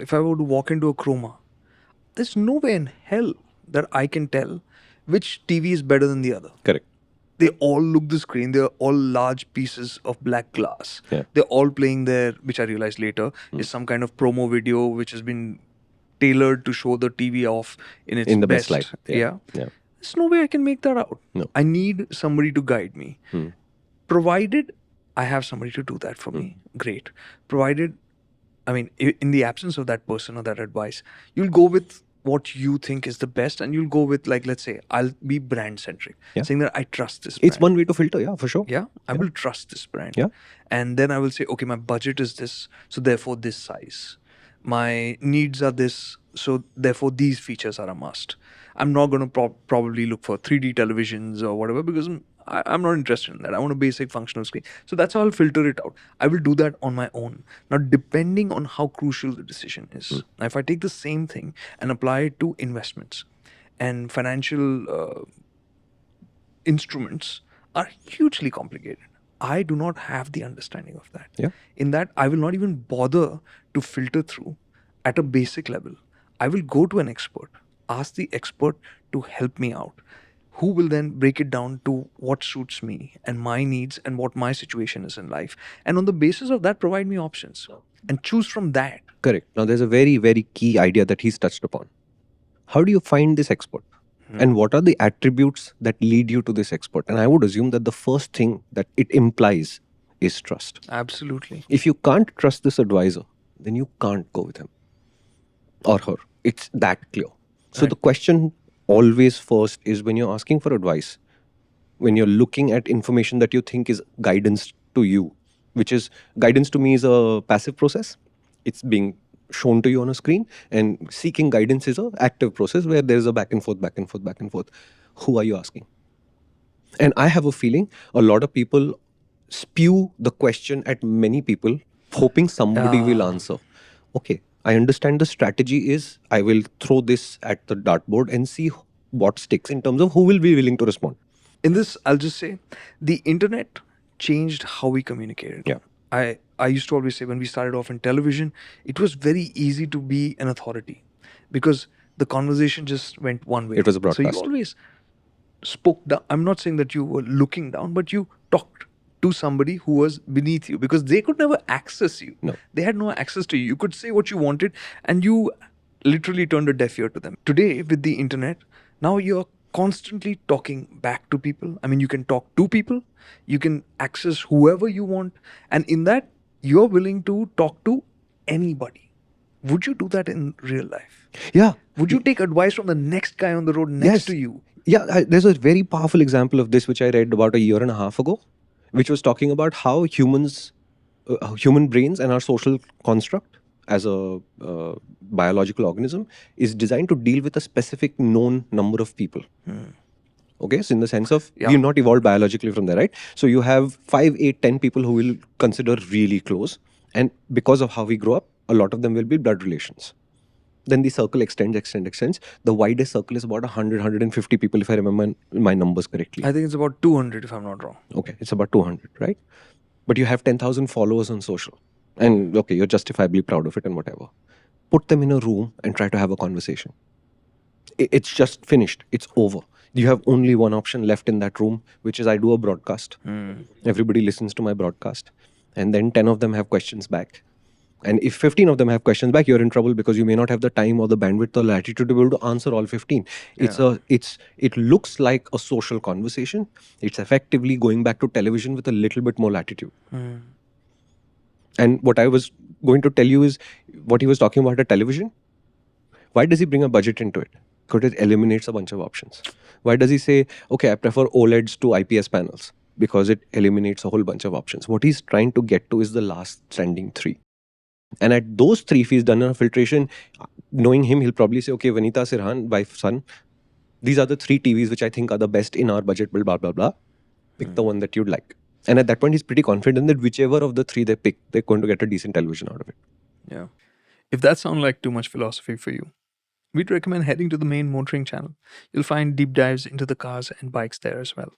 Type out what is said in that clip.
If I were to walk into a chroma, there's no way in hell that I can tell which TV is better than the other. Correct. They all look the screen. They're all large pieces of black glass. Yeah. They're all playing there, which I realized later is some kind of promo video which has been tailored to show the TV off in its In the best light. Yeah. Yeah. There's no way I can make that out. No. I need somebody to guide me. Provided I have somebody to do that for me, great. Provided, I mean, in the absence of that person or that advice, you'll go with what you think is the best, and you'll go with, like, let's say, I'll be brand centric, saying that I trust this brand. It's one way to filter, yeah, for sure. Yeah, I will trust this brand. Yeah. And then I will say, okay, my budget is this, so therefore this size. My needs are this, so therefore these features are a must. I'm not going to probably look for 3D televisions or whatever, because I'm not interested in that. I want a basic functional screen. So that's how I'll filter it out. I will do that on my own. Now, depending on how crucial the decision is. Now, if I take the same thing and apply it to investments and financial instruments are hugely complicated. I do not have the understanding of that. Yeah. In that, I will not even bother to filter through at a basic level. I will go to an expert, ask the expert to help me out, who will then break it down to what suits me and my needs and what my situation is in life. And on the basis of that, provide me options and choose from that. Correct. Now, there's a very, very key idea that he's touched upon. How do you find this expert? And what are the attributes that lead you to this expert? And I would assume that the first thing that it implies is trust. Absolutely. If you can't trust this advisor, then you can't go with him or her. It's that clear. So the question always first is, when you're asking for advice, when you're looking at information that you think is guidance to you, which is guidance to me is a passive process. It's being shown to you on a screen, and seeking guidance is an active process where there's a back and forth, back and forth, back and forth. Who are you asking? And I have a feeling a lot of people spew the question at many people, hoping somebody will answer. Okay, I understand the strategy is I will throw this at the dartboard and see what sticks in terms of who will be willing to respond. In this, I'll just say the internet changed how we communicated. Yeah. I used to always say, when we started off in television, it was very easy to be an authority because the conversation just went one way. It was a broadcast. So you always spoke down. I'm not saying that you were looking down, but you talked to somebody who was beneath you because they could never access you. No. They had no access to you. You could say what you wanted and you literally turned a deaf ear to them. Today, with the internet, now you're constantly talking back to people. I mean, you can talk to people, you can access whoever you want, and in that, you're willing to talk to anybody. Would you do that in real life? Yeah. Would you take advice from the next guy on the road next to you? Yeah, there's a very powerful example of this which I read about a year and a half ago, which was talking about how human brains and our social construct as a biological organism is designed to deal with a specific known number of people. Okay, so in the sense of we're not evolved biologically from there, right? So you have 5, 8, 10 people who will consider really close, and because of how we grow up, a lot of them will be blood relations. Then the circle extends. The widest circle is about 100, 150 people, if I remember my numbers correctly. I think it's about 200 if I'm not wrong. Okay, it's about 200, right? But you have 10,000 followers on social. And okay, you're justifiably proud of it and whatever. Put them in a room and try to have a conversation. It's just finished. It's over. You have only one option left in that room, which is I do a broadcast. Everybody listens to my broadcast. And then 10 of them have questions back. And if 15 of them have questions back, you're in trouble because you may not have the time or the bandwidth or latitude to be able to answer all 15. It looks like a social conversation. It's effectively going back to television with a little bit more latitude. And what I was going to tell you is what he was talking about at television. Why does he bring a budget into it? Because it eliminates a bunch of options. Why does he say, okay, I prefer OLEDs to IPS panels? Because it eliminates a whole bunch of options. What he's trying to get to is the last standing 3. And at those 3, if he's done a filtration, knowing him, he'll probably say, okay, Vanita, Sirhan, wife, son, these are the 3 TVs which I think are the best in our budget, blah, blah, blah. Pick the one that you'd like. And at that point, he's pretty confident that whichever of the 3 they pick, they're going to get a decent television out of it. Yeah. If that sounds like too much philosophy for you, we'd recommend heading to the main MotorInc channel. You'll find deep dives into the cars and bikes there as well.